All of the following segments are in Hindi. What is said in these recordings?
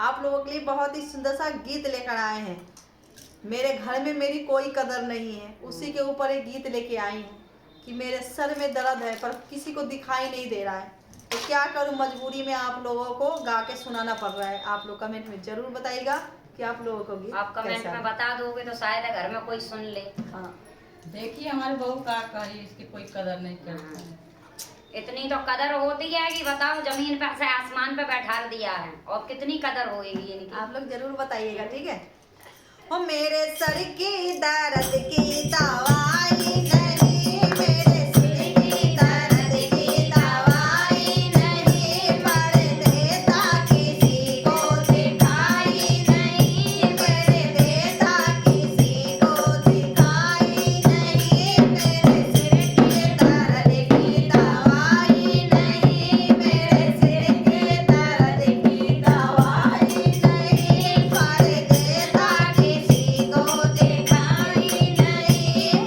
आप लोगों के लिए बहुत ही सुंदर सा गीत लेकर आए हैं। मेरे घर में मेरी कोई कदर नहीं है, उसी के ऊपर एक गीत लेके आई हूँ कि मेरे सर में दर्द है पर किसी को दिखाई नहीं दे रहा है, तो क्या करूँ, मजबूरी में आप लोगों को गा के सुनाना पड़ रहा है। आप लोग कमेंट में जरूर बताइएगा कि आप लोगों को गीत आप कमेंट में बता दोगे तो शायद घर में कोई सुन ले। हाँ, देखिए हमारे बहू का कही, इसकी कोई कदर नहीं करता है। इतनी तो कदर होती है कि बताओ, जमीन पे से आसमान पे बैठा दिया है, और कितनी कदर होगी इनकी। आप लोग जरूर बताइएगा, ठीक है। ओ मेरे सर की दर्द की दवाई नहीं, मेरे सिर की दर्द की दवाई नहीं, पर देता किसी को दिखाई नहीं, मेरे देता किसी को दिखाई नहीं, मेरे सिर की दर्द की दवाई नहीं, मेरे सिर की दर्द की दवाई नहीं, पर देता किसी को दिखाई नहीं,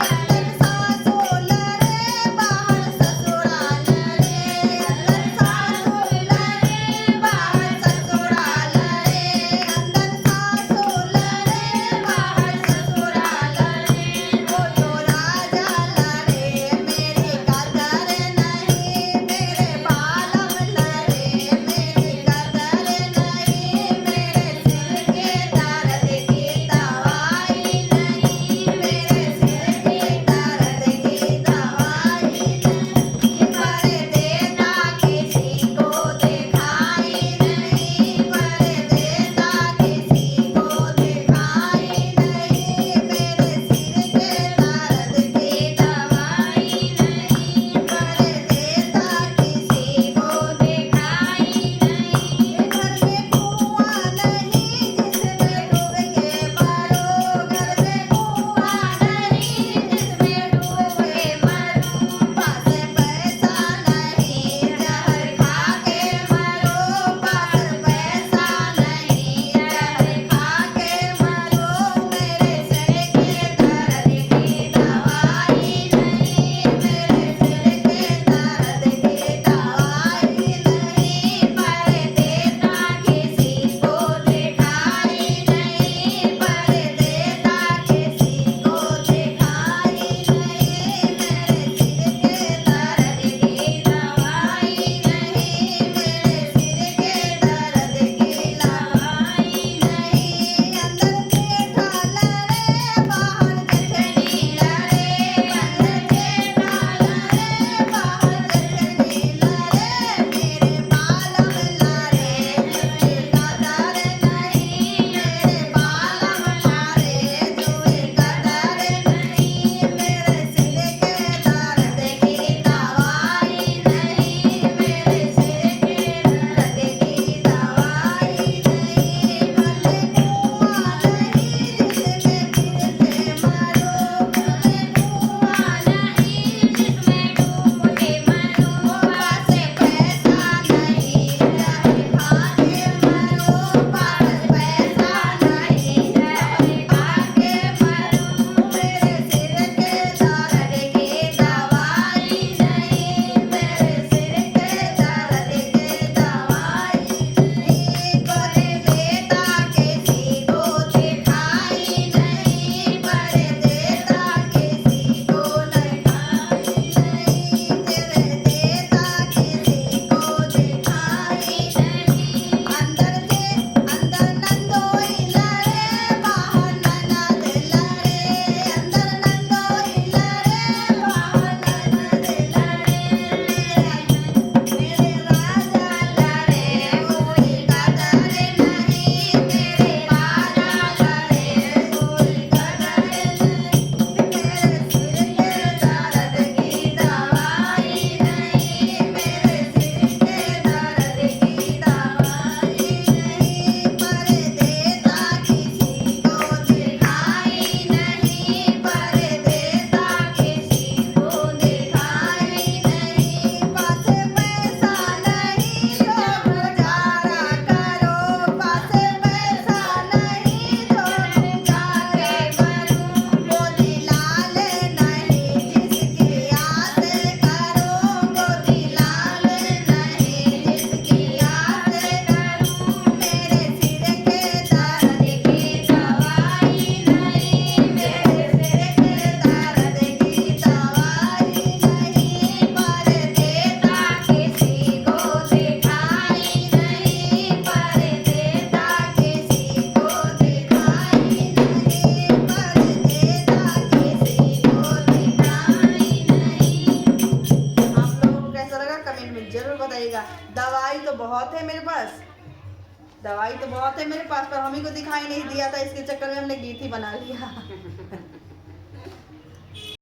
दवाई तो बहुत है मेरे पास, दवाई तो बहुत है मेरे पास, पर हमें को दिखाई नहीं दिया था, इसके चक्कर में हमने गीत ही बना लिया।